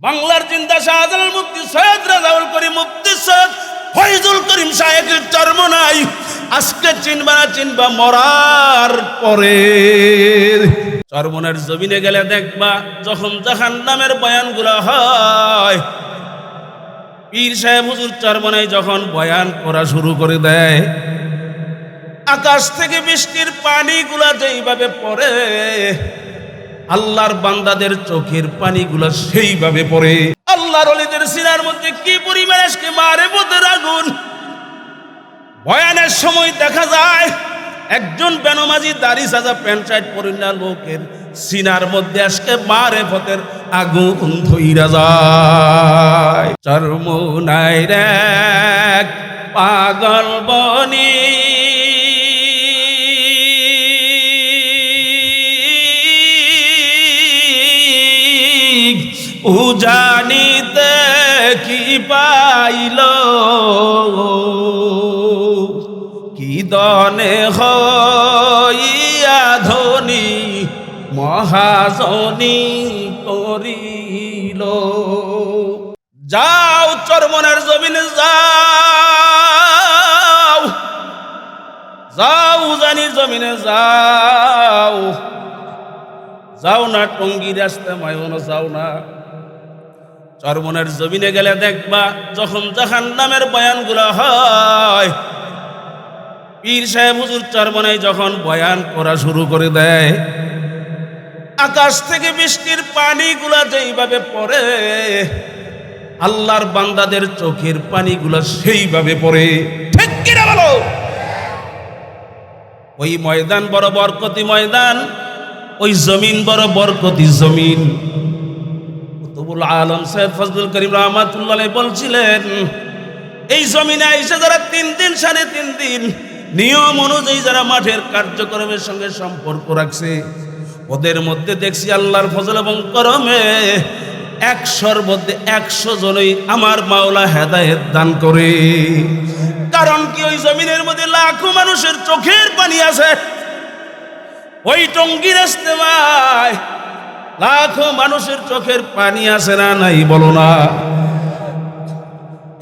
বাংলার জিন্দা শাহজালাল মুফতি সৈয়দ রাজাউল করিম মুফতি সৈয়দ ফয়জুল করিম সাহেবের চরমনাই আজকে চিনবা না চিনবা মরার পরে। চরমনের জমিনে গেলে দেখবা যখন জাহান্নামের বয়ানগুলো হয়, পীর সাহেব হুজুর চরমনাই যখন বয়ান করা শুরু করে দেয়, আকাশ থেকে বৃষ্টির পানিগুলা যেইভাবে পড়ে, আল্লাহর বান্দাদের চোখের পানিগুলা সেইভাবে পড়ে। আল্লাহর ওলিদের সিনার মধ্যে কি পরিমাণ আজকে মারিফতের আগুন। বয়ানের সময় দেখা যায় একজন বেনমাজি দাড়ি সাজা প্যান্ট শার্ট পরিনা লোকের সিনার মধ্যে আজকে মারিফতের আগুন ধইরা যায়। চরমনাই রে পাগল বনি উজানিতে কি পাইল, কি দনে হইয়া ধনী মহাজনী করিল। যাও চরমনের জমিনে যাও, যাও উজানির জমিনে যাও, যাও না টঙ্গির রাস্তা মায়নো যাও না। চরমনের জমিনে গেলে দেখবা যখন জাহান্নামের বয়ানগুলো হয়, পীর সাহেব হুজুর চরমনাই যখন বয়ান করা শুরু করে দেয়, আকাশ থেকে বৃষ্টির পানিগুলা যেইভাবে পড়ে, আল্লাহর বান্দাদের চোখের পানিগুলা সেইভাবে পড়ে। ঠিক কিনা বলো? ওই ময়দান বড় বরকতি ময়দান, ওই জমিন বড় বরকতি জমিন। কুতুবুল আলম সৈয়দ ফজলুল করিম রাহমাতুল্লাহ আলাইহি বলছিলেন, এই জমিনে এসে যারা 3 দিন 3.5 দিন নিয়ম অনুযায়ী যারা মাঠের কার্যক্রমের সঙ্গে সম্পর্ক রাখছে, ওদের মধ্যে দেখছি আল্লাহর ফজল এবং করমে 100-র মধ্যে 100 জনই আমার মাওলা হেদায়েত দান করে। কারণ কি, ওই জমিনের মধ্যে লাখো মানুষের চোখের পানি আছে। ওই টঙ্গীর ইস্তেমায় লাখো মানুষের চোখের পানি আছে না নাই বলো না?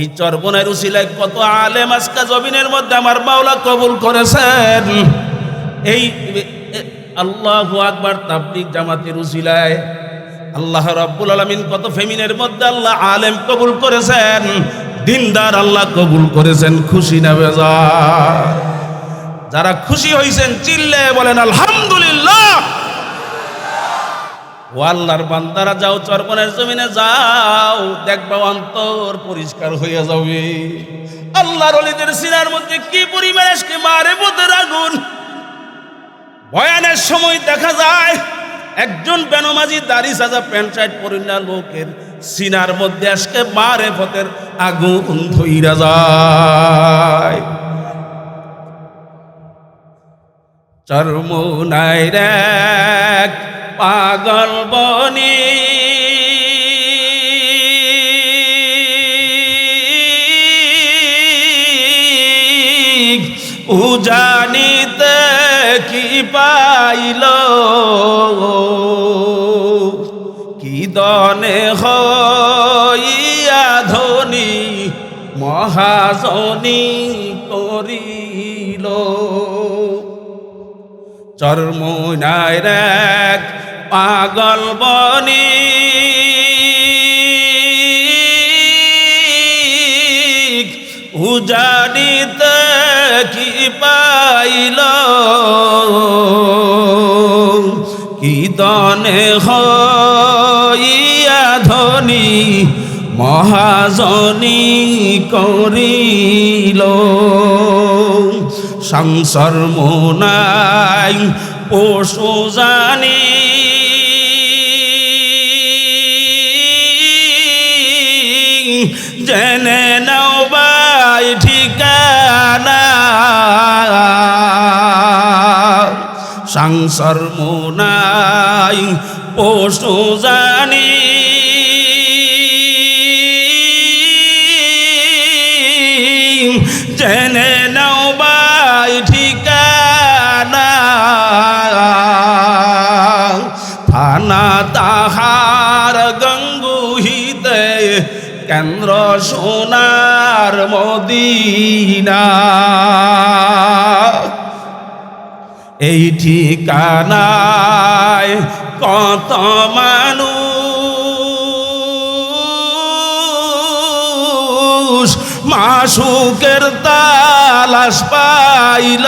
এই চরমনের উসিলায় কত আলেম আজকে জমিনের মধ্যে আমার মাওলা কবুল করেছেন। এই আল্লাহু আকবার তাবলীগ জামাতের উসিলায় আল্লাহ রাব্বুল আলামিন কত ফেমিনের মধ্যে আল্লাহ আলেম কবুল করেছেন, দিনদার আল্লাহ কবুল করেছেন। খুশি না বেজার? যারা খুশি হয়েছেন চিল্লে বলেন আলহামদুলিল্লাহ। ও আল্লাহর বান্দারা, যাও চরমনের জমিনে যাও, দেখবা অন্তর পরিষ্কার হয়ে যাবে। আল্লাহর ওলিদের সিনার মধ্যে কি পরিমাণ আজকে মারিফতের আগুন। বয়ানের সময় দেখা যায় একজন বেনমাজি দাড়ি সাজা প্যান্ট শার্ট পরিনা লোকের সিনার মধ্যে আজকে মারিফতের আগুন ধইরা যায়। চরমনাই রে পাগল বনি উজানিতে কি পাইল, কি দনে হইয়া ধনী মহাজনী করিল। চরমনাই রে পাগল বনি উজানিতে কি পাইল, কি দনে হইয়া ধনী মহাজনী করিল। সংসার মোনাই পশু জানি, জেনে নাও বাই ঠিকানা। সংসার মোনাই পশু জানি, জেনে নাও বাই ঠিকানা। থানা তাহার গঙ্গুহিত মধ্যে কেন্দ্র সোনার মদিনা, এই ঠিকানায় কত মানুষ মাসুকের তালাশ পাইল,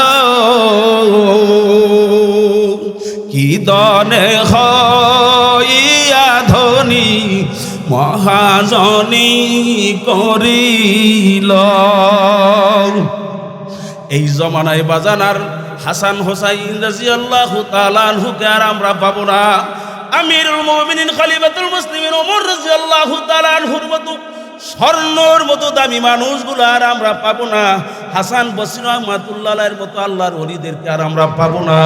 কি দনে হইয়া ধনী মহাজনী করিল। এই জমানায় বাজানার হাসান হোসাইন রাদিয়াল্লাহু তাআলা আনহুকে আর আমরা পাবো না। আমিরুল মুমিনিন খলিফাতুল মুসলিমিন ওমর রাদিয়াল্লাহু তাআলা আনহুর মতো স্বর্ণর মতো দামি মানুষগুলো আর আমরা পাবো না। হাসান বসরি রাহমাতুল্লাহ আলাইহির মতো আল্লাহর ওলিদেরকে আর আমরা পাবো না।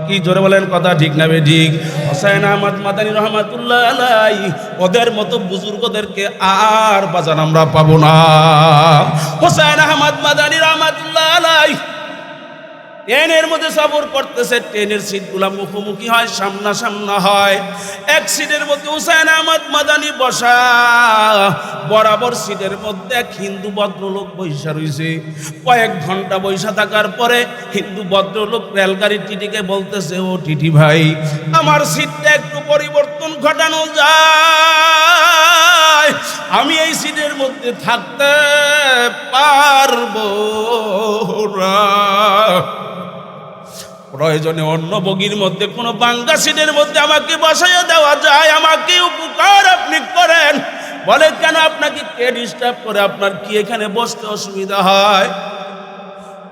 কি জোরে বলেন, কথা ঠিক না বেঠিক? হোসেন আহমদ মাদানী রহমাতুল্লাহ আলাইহি ওদের মতো বুজুর্গদেরকে আর বাজান আমরা পাবো না। হোসেন আহমদ মাদানী রহমাতুল্লাহ আলাইহি ট্রেনের মধ্যে সফর করতেছে, ট্রেনের সিটগুলা মুখোমুখি হয়, সামনা সামনা হয়। এক সিটের মধ্যে হুসাইন আহমদ মাদানী বসা, বরাবর সিটের মধ্যে এক হিন্দু ভদ্রলোক বৈশা রয়েছে। কয়েক ঘন্টা বৈশা থাকার পরে হিন্দু ভদ্রলোক রেলগাড়ির টিটিকে বলতেছে, ও টিটি ভাই, আমার সিটটা একটু পরিবর্তন ঘটানো যায়, আমি এই সিটের মধ্যে থাকতে পারবো না, প্রয়োজনে অন্য বগির মধ্যে কোনো বাঙ্গা সিটের মধ্যে আমাকে বসাইয়া দেওয়া যায়, আমাকে উপকার আপনি করেন। বলে, কেন, আপনাকে কে ডিস্টার্ব করে, আপনার কি এখানে বসতে অসুবিধা হয়?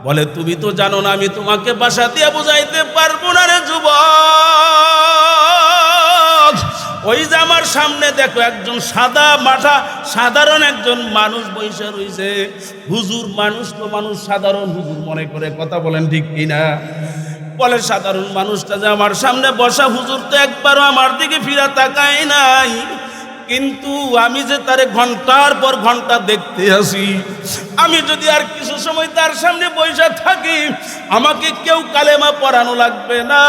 বলে, তুমি তো জানো না আমি তোমাকে বাসা দিয়ে বুঝাইতে পারবো না রে যুবক। ওই যে আমার সামনে দেখো একজন সাদা মাথা সাধারণ একজন মানুষ বৈশা রয়েছে। হুজুর মানুষ তো মানুষ, সাধারণ হুজুর মনে করে কথা বলেন, ঠিক কিনা? বলে, সাধারণ মানুষটা যে আমার সামনে বসা, হুজুর তো একবারও আমার দিকে ফিরা তাকায় নাই, কিন্তু আমি যে তারে ঘন্টার পর ঘন্টা দেখতে আসি, আমি যদি আর কিছু সময় তার সামনে বসে থাকি, আমাকে কেউ কালেমা পড়ানো লাগবে না,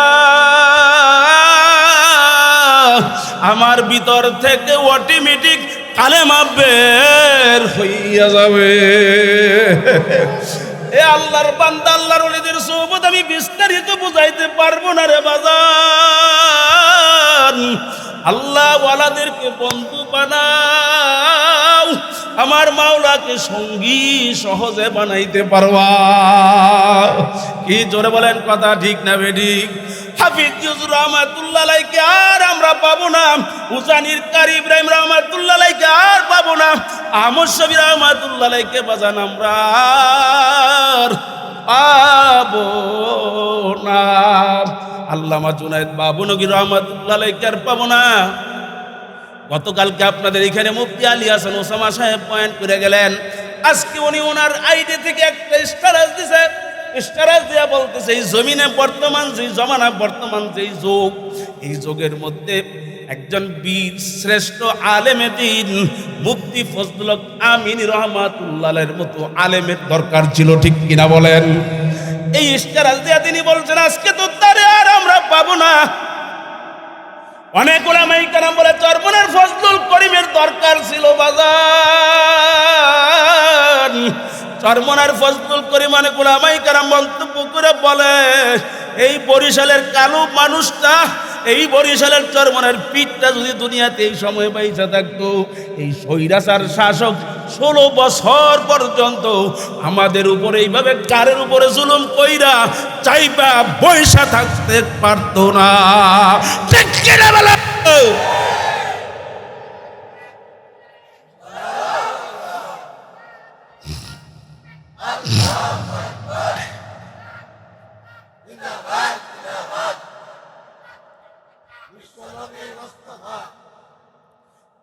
আমার ভিতর থেকে অটোমেটিক কালেমা বের হইয়া যাবে। এ আল্লাহর বান্দা, আল্লাহর ওলিদের সোহবত আমি বিস্তারিত বুঝাইতে পারবো না রে বাজার। আল্লাহ ওয়ালাদেরকে বন্ধু বানাও, আমার মাওলাকে সঙ্গী সহজে বানাইতে পারবা। কি জোরে বলেন, কথা ঠিক না বেঠিক? হাফিজ হুজুর রহমাতুল্লাহ আলাইহিকে আর আমরা পাবো না, উজানির কারি ইব্রাহিম রহমাতুল্লাহ আলাইহিকে আর পাবো না, আহমদ শফি রহমাতুল্লাহ আলাইহিকে বাজান আমরা আর পাবো না, আল্লামা জুনায়েদ বাবুনগরী রহমাতুল্লাহ আলাইহিকে আর পাবো না। গতকালকে আপনাদের এখানে মুফতি আলী হাসান ওসামা সাহেব পয়েন্ট করে গেলেন, আজকে উনি ওনার আইডি থেকে একটা স্ট্যাটাস দিছে, স্ট্যাটাস দিয়া বলতেছে, এই জমিনে বর্তমান যে জমানা, বর্তমান যেই যুগ, এই যুগের মধ্যে একজন বীর শ্রেষ্ঠ আলেমে দ্বীন মুফতি ফজলুল হক আমিনী রহমাতুল্লাহ আলাইহির মতো আলেমের দরকার ছিল, ঠিক কিনা বলেন? এই স্ট্যাটাস দিয়া তিনি বলছেন, আজকে তো তারে আর আমরা পাবো না। অনেক উলামায়ে কেরাম বলে, চরমনের ফজলুল করিমের দরকার ছিল বাজার। চরমনের ফজলুল করিম অনেক উলামায়ে কেরাম মন্তব্য করে বলে, এই বরিশালের কালো মানুষটা, এই বরিশালের চরমনের পিঠটা যদি দুনিয়াতে এই সময় বাইসা থাকতো, এই স্বৈরাচার শাসক 16 বছর পর্যন্ত আমাদের উপরে এইভাবে কারের উপরে জুলুম কইরা চাইবা বৈশা থাকতে পারতো না, ঠিক কিনা বলো?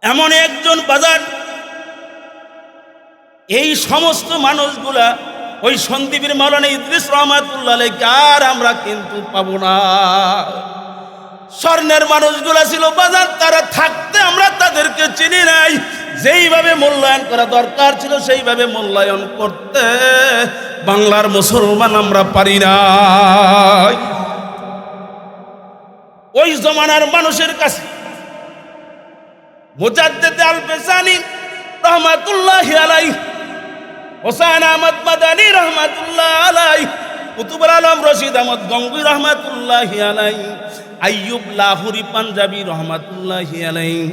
এমন একজন বাজার, এই সমস্ত মানুষগুলা ওই সন্দীপের মাওলানা ইদ্রিস রহমাতুল্লাহ আলাইহি আর আমরা কিন্তু পাবো না। স্বর্ণের মানুষগুলা ছিল বাজার, তারা থাকতে আমরা তাদেরকে চিনি নাই, যেইভাবে মূল্যায়ন করা দরকার ছিল সেইভাবে মূল্যায়ন করতে বাংলার মুসলমান আমরা পারি না। ওই জমানার মানুষের কাছে মুজাদ্দিদ আল পেসানি রহমাতুল্লাহি আলাইহি, হোসেন আহমদ মাদানী রহমাতুল্লাহ আলাইহি, কুতুবুল আলম রশিদ আহমদ গঙ্গুই রহমাতুল্লাহি আলাইহি, আইয়ুব লাহুরি পাঞ্জাবি রহমাতুল্লাহি আলাইহি,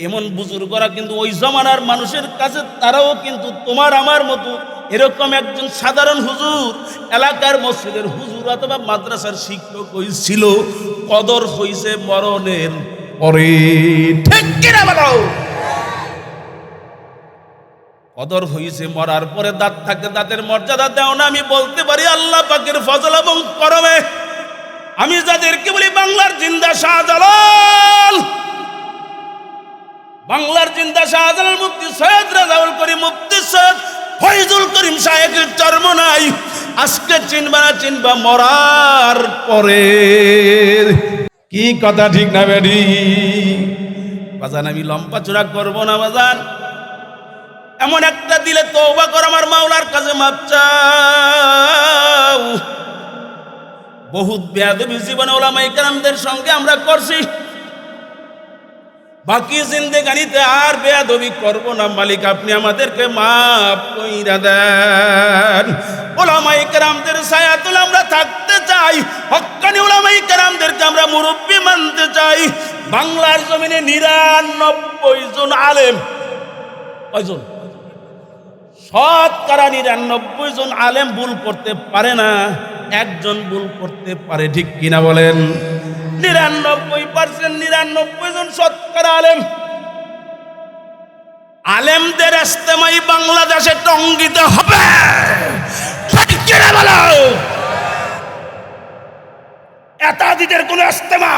এমন বুজুর্গরা কিন্তু ওই জমানার মানুষের কাছে তারাও কিন্তু তোমার আমার মতো এরকম একজন সাধারণ হুজুর, এলাকার মসজিদের হুজুর অথবা মাদ্রাসার শিক্ষক হয়েছিল। কদর হইছে মরণের পরে, ঠিক কিনা বলো? কদর হইছে মরার পরে। দাঁত থাকতে দাঁতের মর্যাদা দেও না। আমি বলতে পারি আল্লাহ পাকের ফজল এবং করমে আমি যাদেরকে বলি বাংলার জিন্দা শাহজালাল, বাংলার জিন্দা শাহজালাল মুফতি সৈয়দ রেজাউল করিম, মুফতি সৈয়দ ফয়জুল করিম সাহেবের জন্ম নাই। আজকে চিনবা না চিনবা মরার পরে। কি কথা ঠিক না বেডি? বাজান আমি লম্বা চূড়া করবো না বাজান। এমন একটা দিলে তওবা কর, আমার মাওলার কাছে মাপ চাও। বহুত বেয়াদবি জীবনে ওলামায়ে কেরামদের সঙ্গে আমরা করছি, বাকি জিন্দেগানিতে আর বেয়াদবি করব না। মালিক আপনি আমাদেরকে মাফ কইরা দেন। ওলামায়ে কেরামদের ছায়াতলে আমরা থাকতে চাই, হক্কানি ওলামায়ে কেরামদেরকে আমরা মুরব্বি মানতে চাই। বাংলার জমিনে ৯৯ জন আলেম, কয়জন? শতকরা ৯৯ জন আলেম ভুল করতে পারে না, একজন ভুল করতে পারে, ঠিক কিনা বলেন? ৯৯% ৯৯ জন শতকরা আলেম। আলেমদের ইজতেমাই বাংলাদেশে টঙ্গিতে হবে, ঠিক কিনা বলো? এতাদিদের কোন ইজতেমা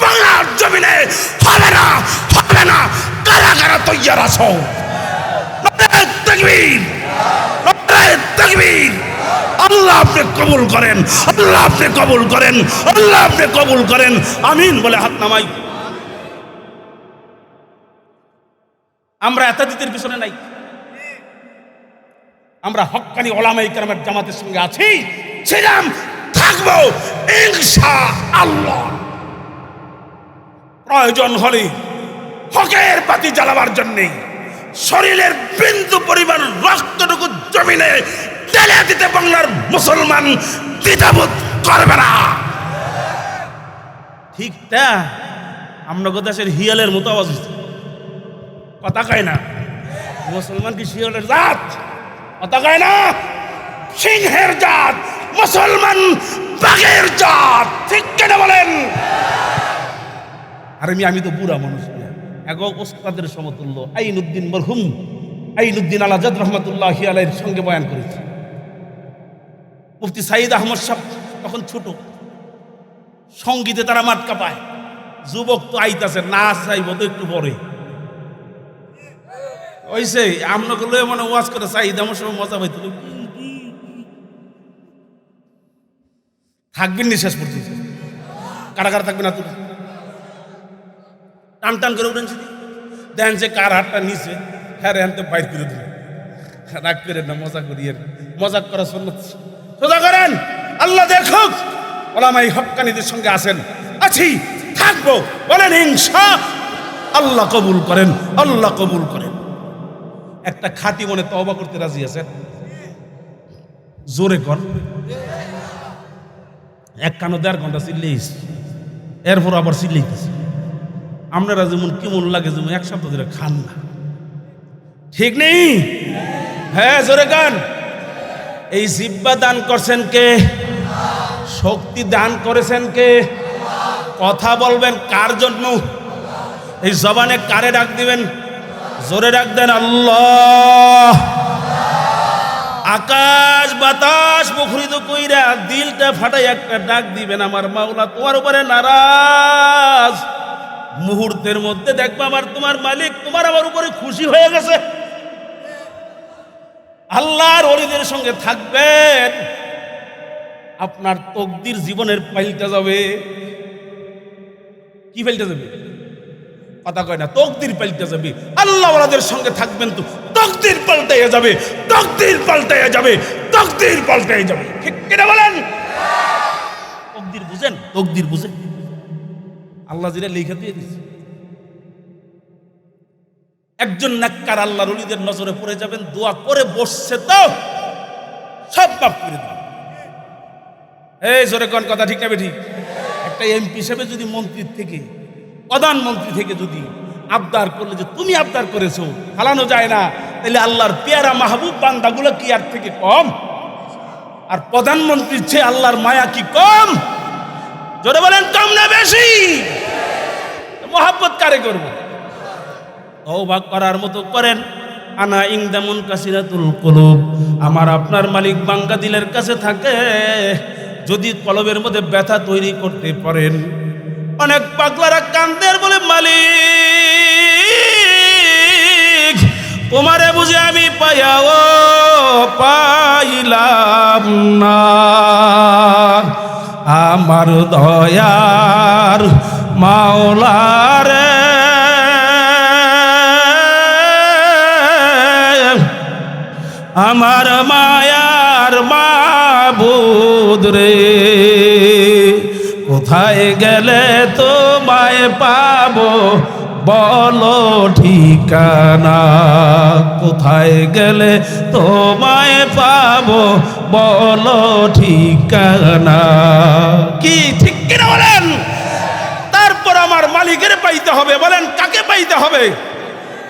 বাংলার জমিনে হবে না, হবে না। কারা কারা তৈয়ার আছো? নারে তাকবীর, নারে তাকবীর। আল্লাহ আপনি কবুল করেন, আল্লাহ আপনি কবুল করেন, আল্লাহ আপনি কবুল করেন। আমিন বলে হাত নামাই। আমরা এতাদিদের পিছনে নাই, আমরা হক্কানি ওলামায়ে কেরামের জামাতের সঙ্গে আছি, ছিলাম, থাকবো ইনশাআল্লাহ। প্রয়োজন হলে হকের বাতি জ্বালাবার জন্যে শরীরের বিন্দু পরিমাণ রক্তটুকু জমিনে ঢেলে দিতে বাংলার মুসলমান দ্বিধাবোধ করবে না। ঠিকটা আমরা দেশের হিয়ালের মতো আওয়াজ হচ্ছে, কথা কয় না। মুসলমান কি শিয়ালের জাত? কথা কয় না। সিংহের জাত, মুসলমান বাঘের জাত, ঠিক কেন বলেন? আর আমি তো বুড়া মানুষ, এক ওস্তাদের সমতুল্য আইনুদ্দিন মরহুম আইনুদ্দিন আল আজাদ রহমাতুল্লাহি আলাইহির সঙ্গে বয়ান করেছি। মুফতি সাইদ আহমদ সাহেব তখন ছোট, সঙ্গীতে তারা মাটকা পায়। যুবক তো আইতাছে, নাচ চাইব তো একটু পরে ওইসে আপনাকে লয়ে মানে ওয়াজ করে সাইদ আহমদ সাহেব মজা পাইত। থাকবেন নি শেষ পর্যন্ত? কারা কারা থাকবে না? তুই টান টান করে উঠেন, দেন যে কার হাতটা নিচে, হ্যাঁ আনতে বাইর করে দিল। রাগ করেন না, মজা করিয়ে, মজাক করা সুন্নাত। সোজা করেন, আল্লাহ দেখুক ওলামায়ে হক্কানিদের সঙ্গে আছেন, আছি, থাকবো। বলেন ইনশাআল্লাহ। কবুল করেন, আল্লাহ কবুল করেন। একটা খাঁটি মনে তওবা করতে রাজি আছেন? জোরে কর। ১.৫ ঘন্টা চিল্লেইস, এরপর আবার চিল্লেইতেছে। আপনারা যেমন কেমন লাগে, যেমন এক সপ্তাহ ধরে খান না, ঠিক নেই? হ্যাঁ জোরে গান। এই জিব্বা দান করছেন কে? শক্তি দান করেছেন কে? কথা বলবেন কার জন্য? এই জবানে কারে ডাক দিবেন? জোরে ডাক দেন আল্লাহ। আকাশ বাতাস মুখরিত কইরা দিলটা ফাটাই একটা ডাক দিবেন, আমার মাওলা তোমার উপরে নারাজ। মুহূর্তের মধ্যে দেখবা আমার তোমার মালিক তোমার আমার উপরে খুশি হয়ে গেছে। আল্লাহর ওলিদের সঙ্গে থাকবেন, আপনার তকদির জীবনের পাল্টে যাবে। কি পাল্টে যাবে? কথা কয় না। তকদির পাল্টে যাবে। আল্লাহ ওয়ালাদের সঙ্গে থাকবেন তো তকদির পাল্টাইয়া যাবে, তকদির পাল্টাইয়া যাবে, তকদির পাল্টাইয়া যাবে, ঠিক কিনা বলেন? তকদির বুঝেন? তকদির বুঝেন? আল্লাহ যেটা লিখে দিয়ে দিচ্ছে, একজন নেককার আল্লাহর ওলিদের নজরে পড়ে যাবেন, দোয়া করে বসছে তো সব মাফ করে দেবে। এই জোরে কোন কথা ঠিক না বেঠিক? একটা এমপি হিসেবে যদি মন্ত্রীর থেকে, প্রধানমন্ত্রী থেকে যদি আবদার করলে যে তুমি আবদার করেছো ফালানো যায় না, তাহলে আল্লাহর পেয়ারা মাহবুব বান্দাগুলো কি আর থেকে কম? আর প্রধানমন্ত্রীর চেয়ে আল্লাহর মায়া কি কম? জোরে বলেন, কম না বেশি? মোহাব্বত কারে করব? তওবা করার মতো করেন। আনা ইনদামুন কাসিরাতুল কুলুব, আমার আপনার মালিক বাঙ্গা দিলের কাছে থাকে। যদি কলবের মধ্যে ব্যথা তৈরি করতে পারেন, অনেক পাগলারা কান্দের বলে, মালিক তোমারে বুঝে আমি পাইয়াও পাইলাম না, আমার দয়ার মাওলারে আমার মায়ার মাবুদ রে, কোথায় গেলে তোমায় পাবো বলো ঠিকানা, কোথায় গেলে তোমায় পাবো বলো ঠিকানা। কি ঠিক কিনা বলেন? তারপর আমার মালিকের পাইতে হবে। বলেন কাকে পাইতে হবে?